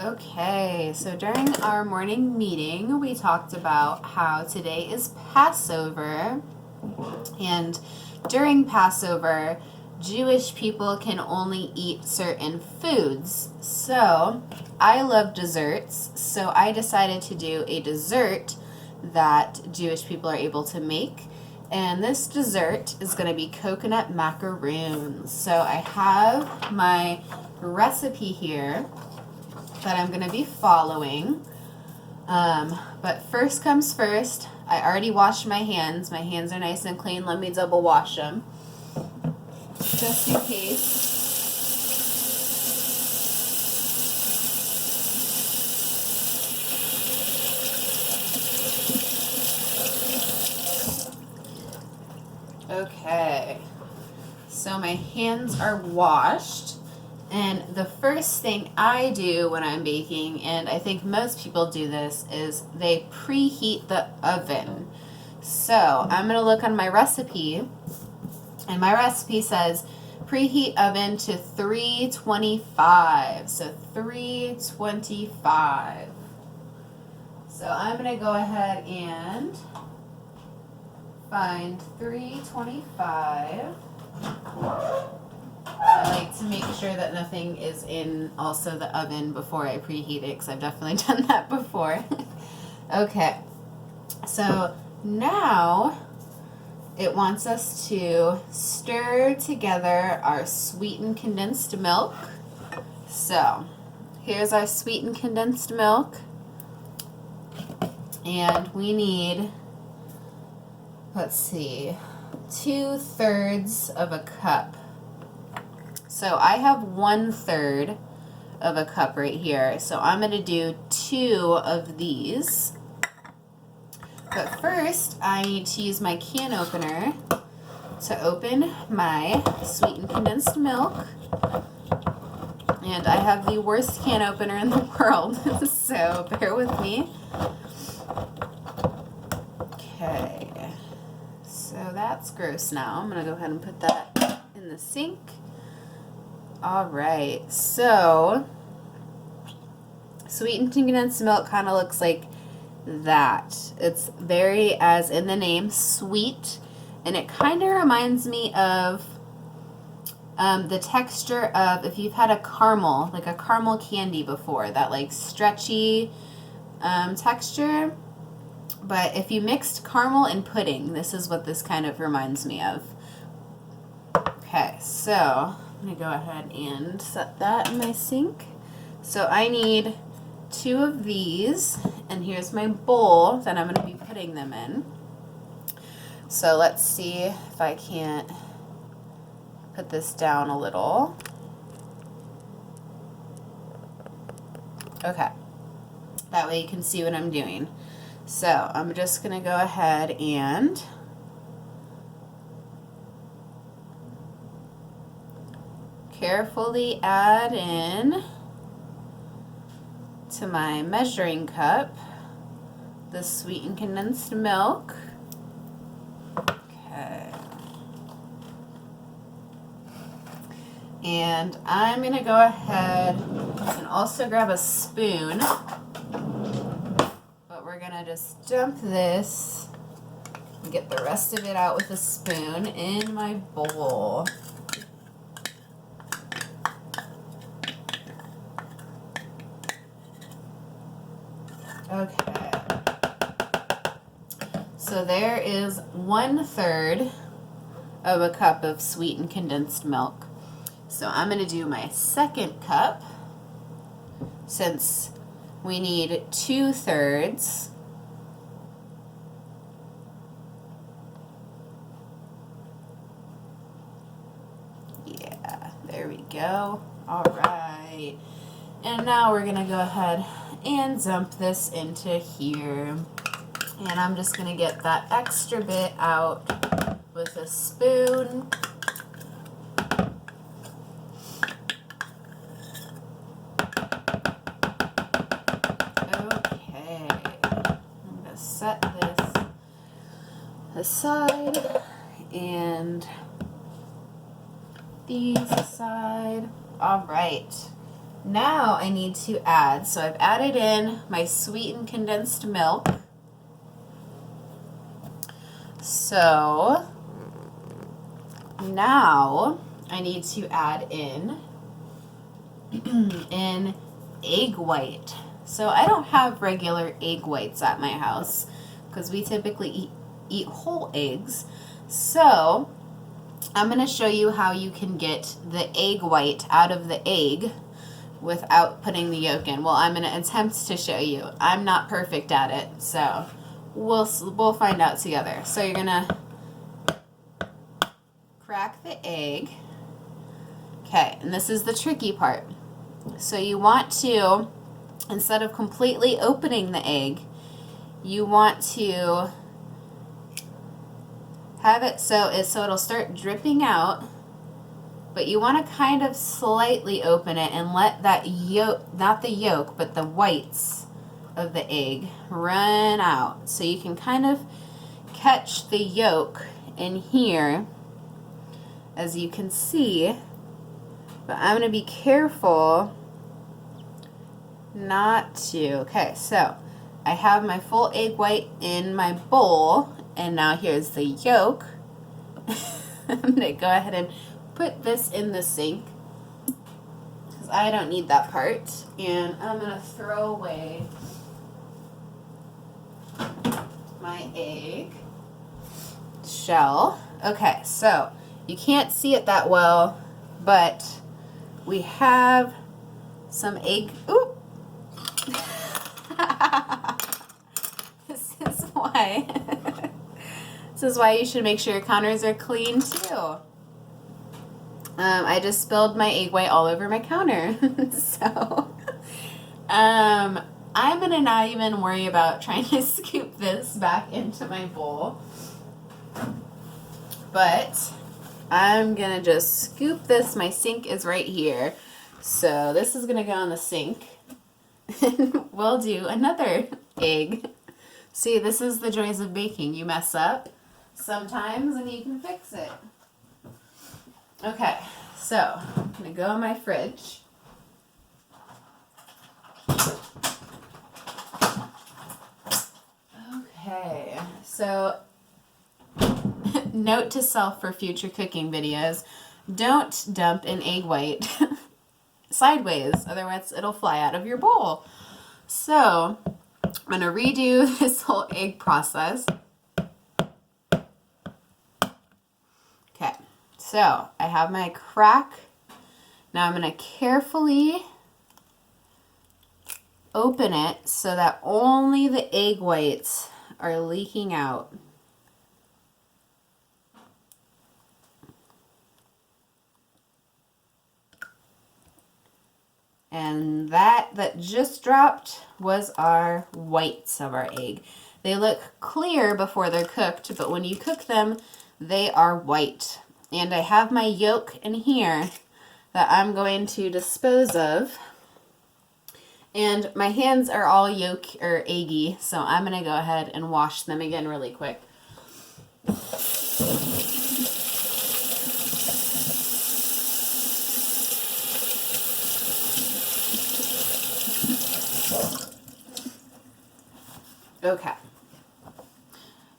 Okay, so during our morning meeting, we talked about how today is Passover, and during Passover, Jewish people can only eat certain foods. So, I love desserts, so I decided to do a dessert that Jewish people are able to make. And this dessert is going to be coconut macaroons. So, I have my recipe here that I'm going to be following. But first comes first, I already washed my hands. My hands are nice and clean. Let me double wash them, just in case. Okay, so my hands are washed. And the first thing I do when I'm baking, and I think most people do this, is they preheat the oven. So I'm going to look on my recipe, and my recipe says preheat oven to 325. So 325. So I'm going to go ahead and find 325. I like to make sure that nothing is in also the oven before I preheat it, because I've definitely done that before. Okay, so now it wants us to stir together our sweetened condensed milk. So here's our sweetened condensed milk, and we need, let's see, 2/3 of a cup. So I have 1/3 of a cup right here. So I'm going to do 2 of these. But first, I need to use my can opener to open my sweetened condensed milk. And I have the worst can opener in the world, so bear with me. Okay, so that's gross now. I'm going to go ahead and put that in the sink. All right, so sweetened condensed milk kind of looks like that. It's very, as in the name, sweet, and it kind of reminds me of the texture of if you've had a caramel, like a caramel candy before, that like stretchy texture. But if you mixed caramel and pudding, this is what this kind of reminds me of. Okay, so I'm going to go ahead and set that in my sink. So I need 2 of these, and here's my bowl that I'm going to be putting them in. So let's see if I can't put this down a little. Okay, that way you can see what I'm doing. So I'm just going to go ahead and carefully add in to my measuring cup the sweetened condensed milk. Okay. And I'm going to go ahead and also grab a spoon, but we're going to just dump this and get the rest of it out with a spoon in my bowl. Okay, so there is 1/3 of a cup of sweetened condensed milk. So I'm going to do my second cup, since we need 2/3. Yeah, there we go. All right. And now we're going to go ahead and dump this into here. And I'm just going to get that extra bit out with a spoon. Okay. I'm going to set this aside these aside. All right. Now I need to add, so I've added in my sweetened condensed milk. So now I need to add in an egg white. So I don't have regular egg whites at my house because we typically eat whole eggs. So I'm going to show you how you can get the egg white out of the egg without putting the yolk in. Well, I'm going to attempt to show you. I'm not perfect at it, so we'll find out together. So you're going to crack the egg. Okay, and this is the tricky part. So you want to, instead of completely opening the egg, you want to have it so it'll start dripping out, but you want to kind of slightly open it and let that yolk, not the yolk, but the whites of the egg run out. So you can kind of catch the yolk in here, as you can see, but I'm going to be careful not to. Okay, so I have my full egg white in my bowl, and now here's the yolk. I'm going to go ahead and put this in the sink because I don't need that part, and I'm going to throw away my egg shell. Okay, so you can't see it that well, but we have some egg. Ooh! This is why. This is why you should make sure your counters are clean too. I just spilled my egg white all over my counter. So I'm gonna not even worry about trying to scoop this back into my bowl, but I'm gonna just scoop this. My sink is right here, so this is gonna go in the sink. And we'll do another egg. See, this is the joys of baking. You mess up sometimes and you can fix it. Okay, so I'm gonna go in my fridge. Okay, so note to self for future cooking videos: don't dump an egg white sideways, otherwise it'll fly out of your bowl. So I'm going to redo this whole egg process. Okay, so I have my crack. Now I'm going to carefully open it so that only the egg whites are leaking out. And that just dropped was our whites of our egg. They look clear before they're cooked, but when you cook them, they are white. And I have my yolk in here that I'm going to dispose of. And my hands are all yolk or eggy, so I'm going to go ahead and wash them again really quick. Okay,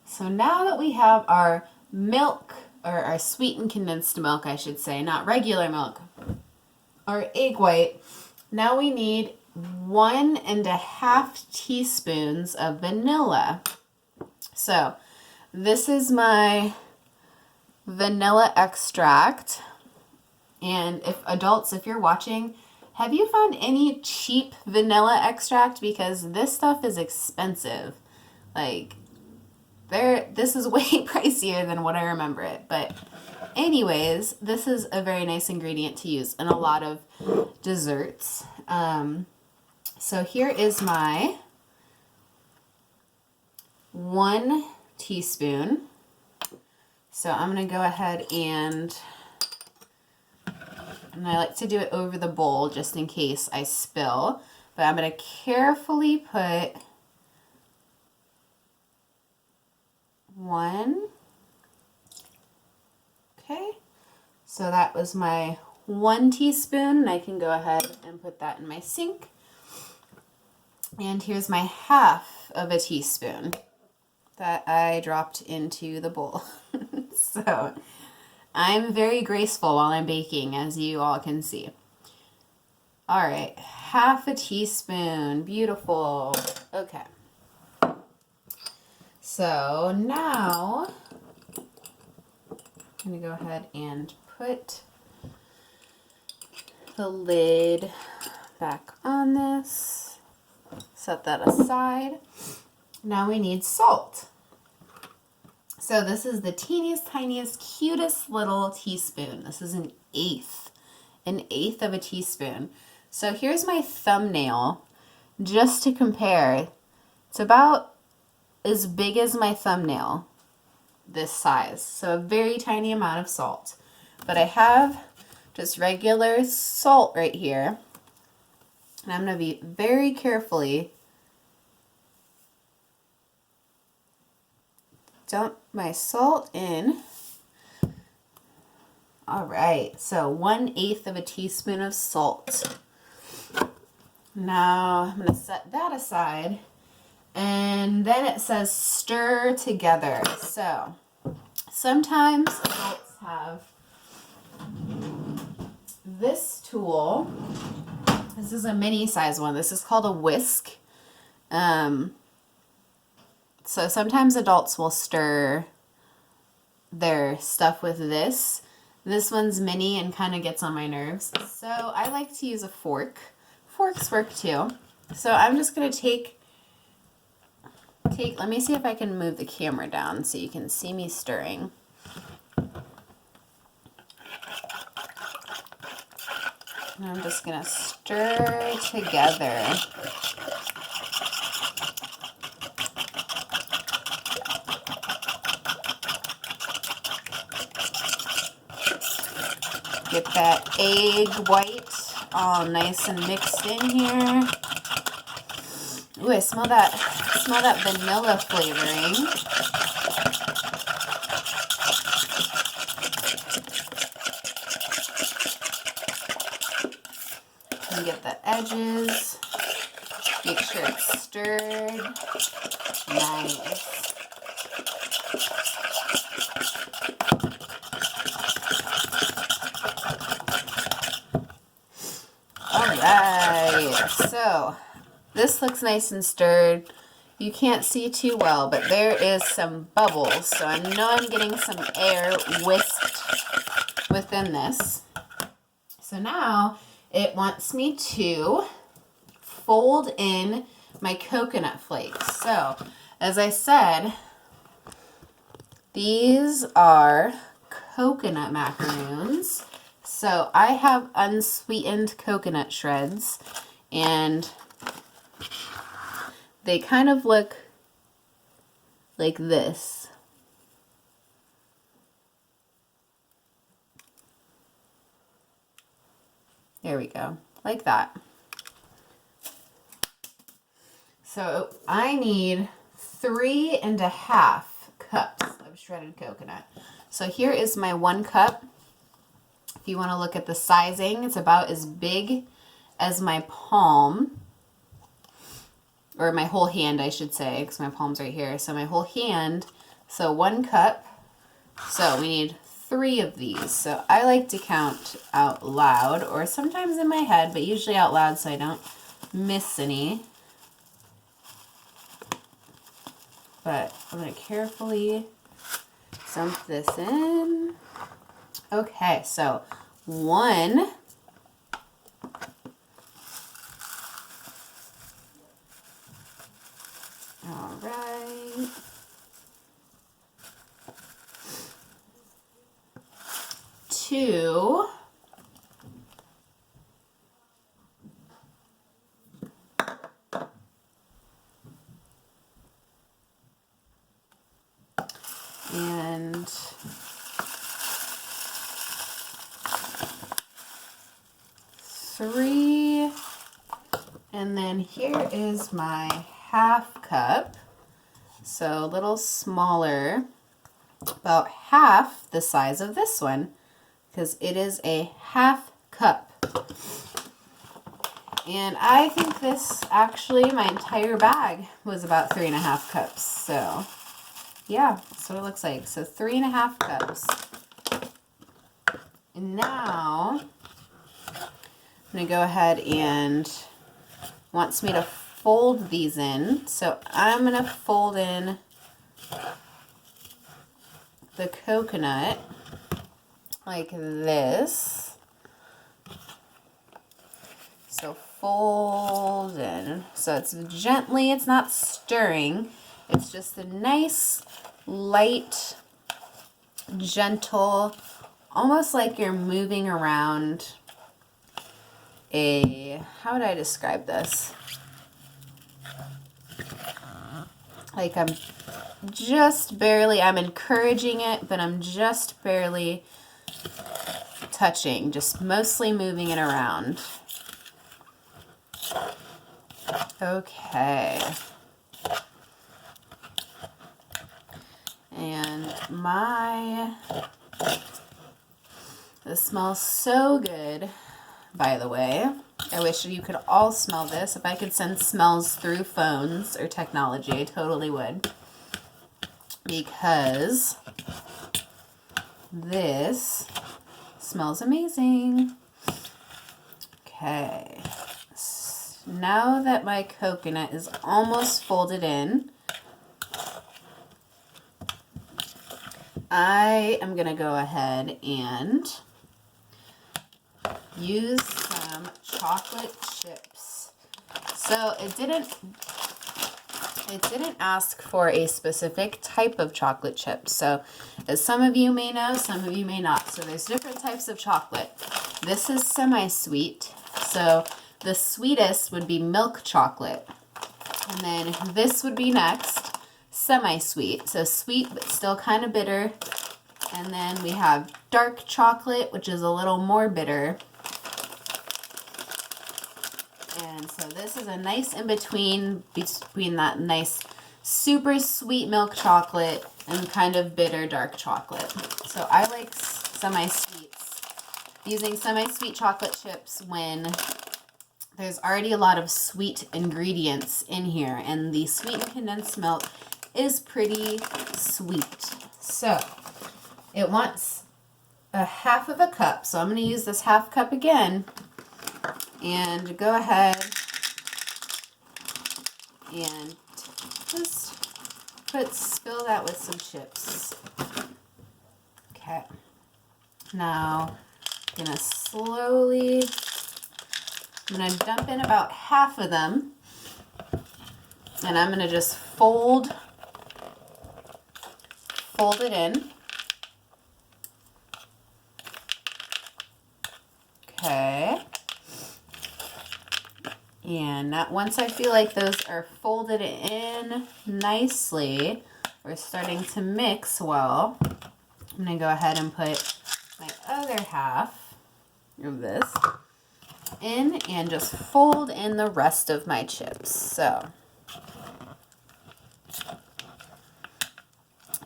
so now that we have our milk, or our sweetened condensed milk, I should say, not regular milk, our egg white, now we need 1.5 teaspoons of vanilla. So this is my vanilla extract, and if you're watching, have you found any cheap vanilla extract? Because this stuff is expensive. Like, this is way pricier than what I remember it. But anyways, this is a very nice ingredient to use in a lot of desserts. So here is my 1 teaspoon. So I'm going to go ahead and I like to do it over the bowl just in case I spill. But I'm going to carefully put 1. Okay, so that was my 1 teaspoon, and I can go ahead and put that in my sink. And here's my half of a teaspoon that I dropped into the bowl. So I'm very graceful while I'm baking, as you all can see. All right, half a teaspoon, beautiful. Okay. So now I'm gonna go ahead and put the lid back on this. Set that aside. Now we need salt. So this is the teeniest, tiniest, cutest little teaspoon. This is an eighth of a teaspoon. So here's my thumbnail, just to compare. It's about as big as my thumbnail, this size. So a very tiny amount of salt. But I have just regular salt right here. And I'm going to be very carefully dump my salt in. All right, so 1/8 of a teaspoon of salt. Now I'm going to set that aside, and then it says stir together. So sometimes adults have this tool. This is a mini size one. This is called a whisk. So sometimes adults will stir their stuff with this. This one's mini and kind of gets on my nerves. So I like to use a fork. Forks work too. So I'm just going to take, let me see if I can move the camera down so you can see me stirring. And I'm just going to stir together. Get that egg white all nice and mixed in here. Ooh, I smell that vanilla flavoring. And get the edges. Make sure it's stirred. Nice. Alright, so this looks nice and stirred. You can't see too well, but there is some bubbles, so I know I'm getting some air whisked within this. So now it wants me to fold in my coconut flakes. So, as I said, these are coconut macaroons. So I have unsweetened coconut shreds, and they kind of look like this. There we go, like that. So I need 3½ cups of shredded coconut. So here is my 1 cup. If you want to look at the sizing, it's about as big as my palm, or my whole hand, I should say, because my palm's right here. So my whole hand, so 1 cup. So we need 3 of these. So I like to count out loud, or sometimes in my head, but usually out loud so I don't miss any. But I'm going to carefully dump this in. Okay, so 1. All right. 2. And 3, and then here is my ½ cup, so a little smaller, about half the size of this one, because it is a ½ cup. And I think this, actually, my entire bag was about 3.5 cups. So, yeah, that's what it looks like. So 3.5 cups. And now, I'm going to go ahead and wants me to fold these in. So I'm going to fold in the coconut like this. So fold in. So it's gently, it's not stirring. It's just a nice, light, gentle, almost like you're moving around how would I describe this? Like I'm encouraging it, but I'm just barely touching, just mostly moving it around. Okay. And this smells so good, by the way. I wish you could all smell this. If I could send smells through phones or technology, I totally would. Because this smells amazing. Okay. Now that my coconut is almost folded in, I am going to go ahead and use some chocolate chips. So it didn't ask for a specific type of chocolate chips. So as some of you may know, some of you may not. So there's different types of chocolate. This is semi-sweet. So the sweetest would be milk chocolate. And then this would be next, semi-sweet. So sweet but still kind of bitter. And then we have dark chocolate, which is a little more bitter. And so this is a nice in-between between that nice super sweet milk chocolate and kind of bitter dark chocolate. So I like semi-sweets. Using semi-sweet chocolate chips when there's already a lot of sweet ingredients in here, and the sweetened condensed milk is pretty sweet. So it wants a half of a cup, so I'm going to use this half cup again and go ahead and just spill that with some chips. Okay. Now I'm going to dump in about half of them, and I'm going to just fold it in. Okay. And once I feel like those are folded in nicely, we're starting to mix well, I'm going to go ahead and put my other half of this in and just fold in the rest of my chips. So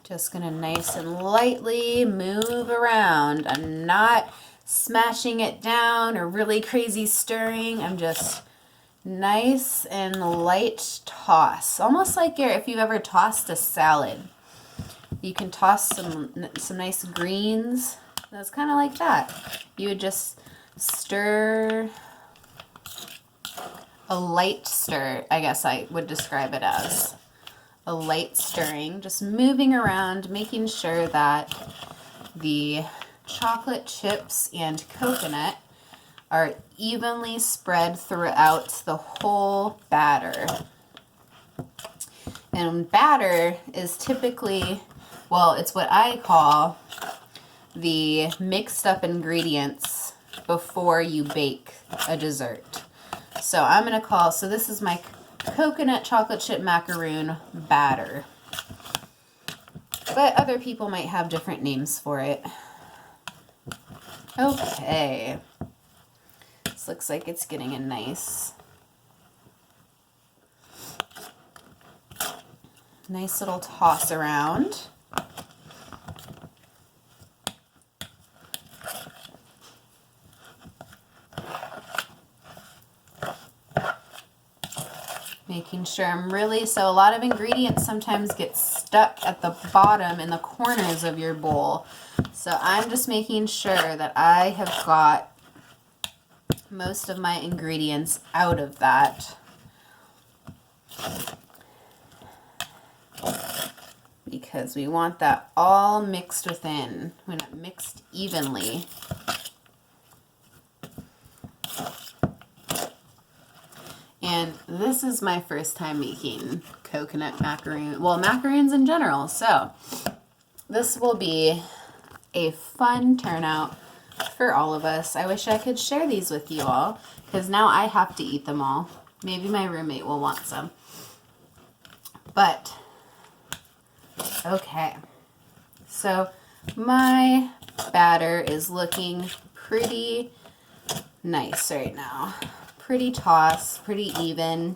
just going to nice and lightly move around. I'm not smashing it down or really crazy stirring. I'm just nice and light toss. Almost like if you've ever tossed a salad. You can toss some nice greens. That's kind of like that. You would just stir, a light stir, I guess I would describe it as. A light stirring, just moving around, making sure that the chocolate chips and coconut are evenly spread throughout the whole batter. And batter is typically, well, it's what I call the mixed up ingredients before you bake a dessert. So I'm going to so this is my coconut chocolate chip macaroon batter. But other people might have different names for it. Okay. This looks like it's getting a nice little toss around. Making sure so a lot of ingredients sometimes get stuck at the bottom in the corners of your bowl. So I'm just making sure that I have got most of my ingredients out of that. Because we want that all mixed within, when it mixed evenly. And this is my first time making coconut macaroon, well, macaroons in general. So this will be a fun turnout for all of us. I wish I could share these with you all, because now I have to eat them all. Maybe my roommate will want some. But, okay. So my batter is looking pretty nice right now. Pretty tossed, pretty even.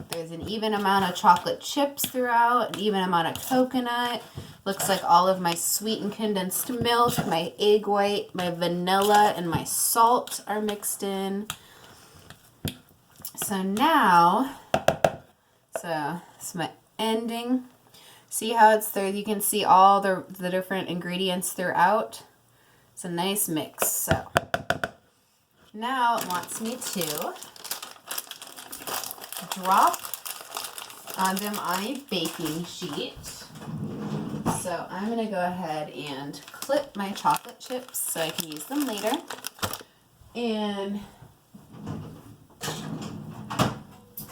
There's an even amount of chocolate chips throughout, an even amount of coconut. Looks like all of my sweetened condensed milk, my egg white, my vanilla, and my salt are mixed in. So now, it's my ending. See how it's there? You can see all the different ingredients throughout. It's a nice mix. So now it wants me to drop them on a baking sheet. So I'm going to go ahead and clip my chocolate chips so I can use them later. And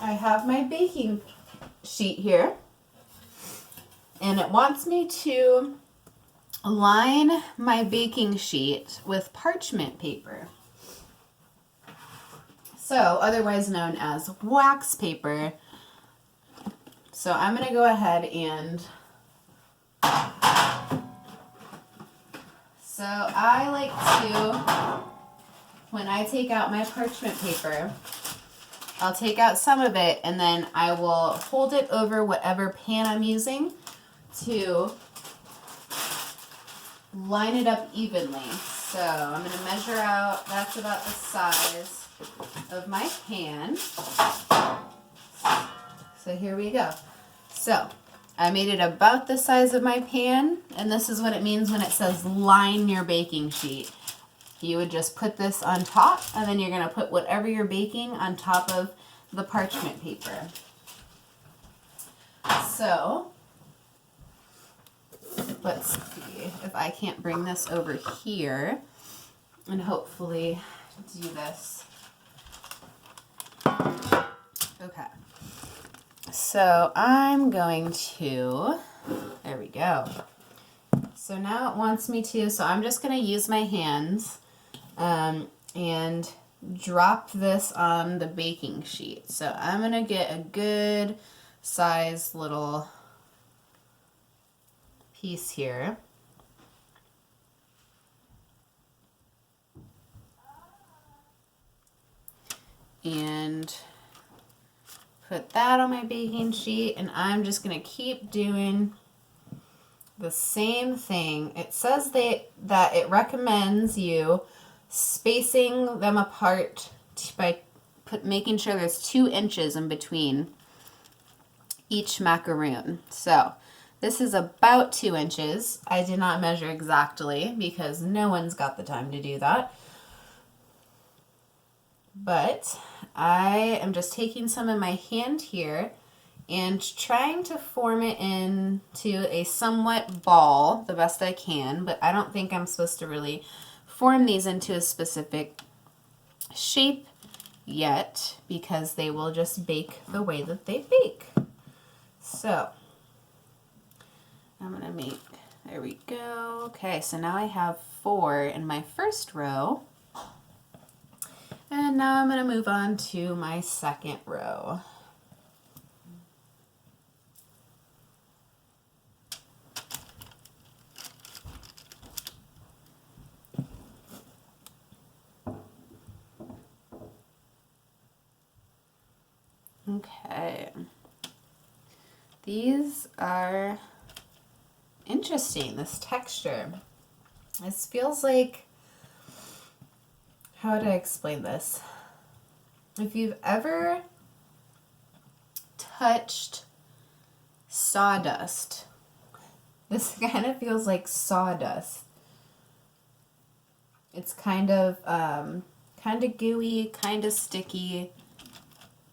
I have my baking sheet here. And it wants me to line my baking sheet with parchment paper. So, otherwise known as wax paper. So I'm going to go ahead and, so I like to, when I take out my parchment paper, I'll take out some of it and then I will hold it over whatever pan I'm using to line it up evenly. So I'm going to measure out, that's about the size of my pan. So here we go. So I made it about the size of my pan, and this is what it means when it says line your baking sheet. You would just put this on top, and then you're going to put whatever you're baking on top of the parchment paper. So let's see if I can't bring this over here and hopefully do this. Okay. So I'm going to, there we go. So now it wants me to, so I'm just going to use my hands and drop this on the baking sheet. So I'm going to get a good size little piece here. And put that on my baking sheet, and I'm just going to keep doing the same thing. It says that it recommends you spacing them apart by making sure there's 2 inches in between each macaroon. So this is about 2 inches. I did not measure exactly because no one's got the time to do that. But I am just taking some in my hand here and trying to form it into a somewhat ball the best I can, but I don't think I'm supposed to really form these into a specific shape yet because they will just bake the way that they bake. So I'm gonna make, there we go. Okay, so now I have 4 in my first row. And now I'm going to move on to my second row. Okay. These are interesting, this texture. This feels like, how would I explain this? If you've ever untouched sawdust. This kind of feels like sawdust. It's kind of gooey, kind of sticky.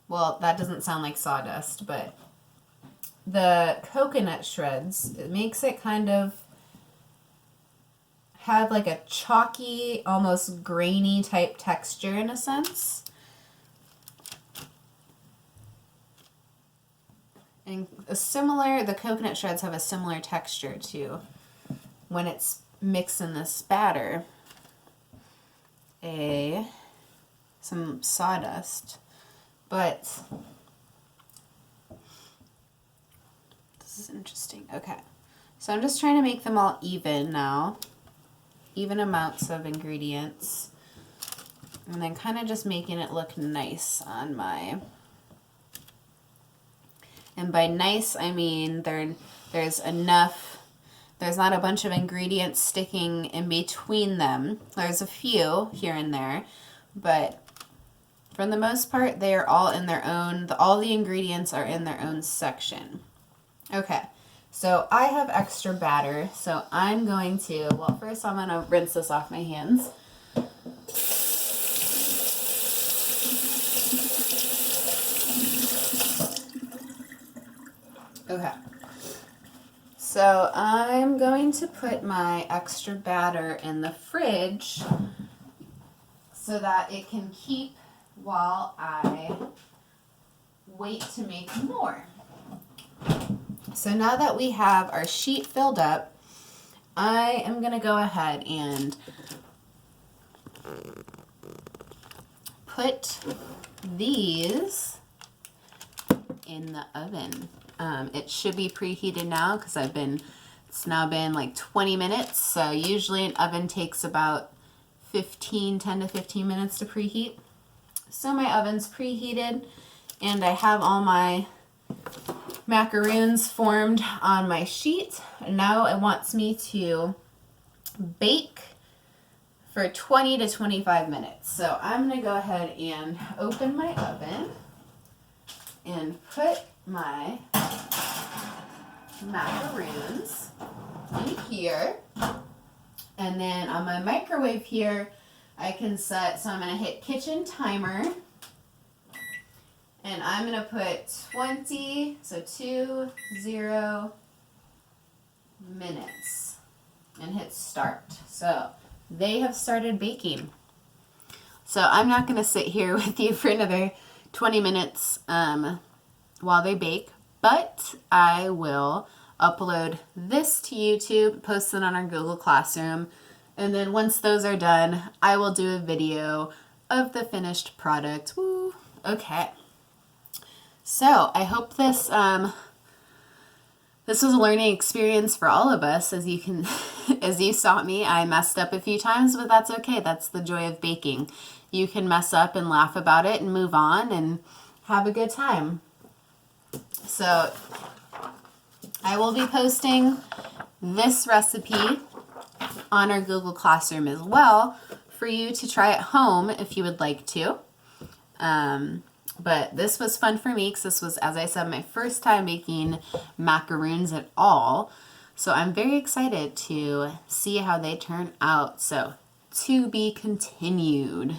Well, that doesn't sound like sawdust, but the coconut shreds, it makes it kind of have like a chalky, almost grainy type texture in a sense. And the coconut shreds have a similar texture too when it's mixed in this batter. Some sawdust, but this is interesting. Okay, so I'm just trying to make them all even now, even amounts of ingredients, and then kind of just making it look nice on my, and by nice I mean there's enough. There's not a bunch of ingredients sticking in between them. There's a few here and there, but for the most part, they are all in their own, all the ingredients are in their own section. Okay, so I have extra batter, so I'm going to, well, first I'm going to rinse this off my hands. Okay. So I'm going to put my extra batter in the fridge so that it can keep while I wait to make more. So now that we have our sheet filled up, I am going to go ahead and put these in the oven. It should be preheated now because it's now been like 20 minutes. So usually an oven takes about 10 to 15 minutes to preheat. So my oven's preheated and I have all my macaroons formed on my sheet. And now it wants me to bake for 20 to 25 minutes. So I'm going to go ahead and open my oven and put my macaroons in here, and then on my microwave here I can set, so I'm going to hit kitchen timer and I'm going to put 20 minutes and hit start. So they have started baking. So I'm not going to sit here with you for another 20 minutes while they bake, but I will upload this to YouTube, post it on our Google Classroom, and then once those are done, I will do a video of the finished product. Woo! Okay. So I hope this was a learning experience for all of us. As you saw me, I messed up a few times, but that's okay. That's the joy of baking. You can mess up and laugh about it and move on and have a good time. So I will be posting this recipe on our Google Classroom as well for you to try at home if you would like to. But this was fun for me because this was, as I said, my first time making macaroons at all. So I'm very excited to see how they turn out. So to be continued.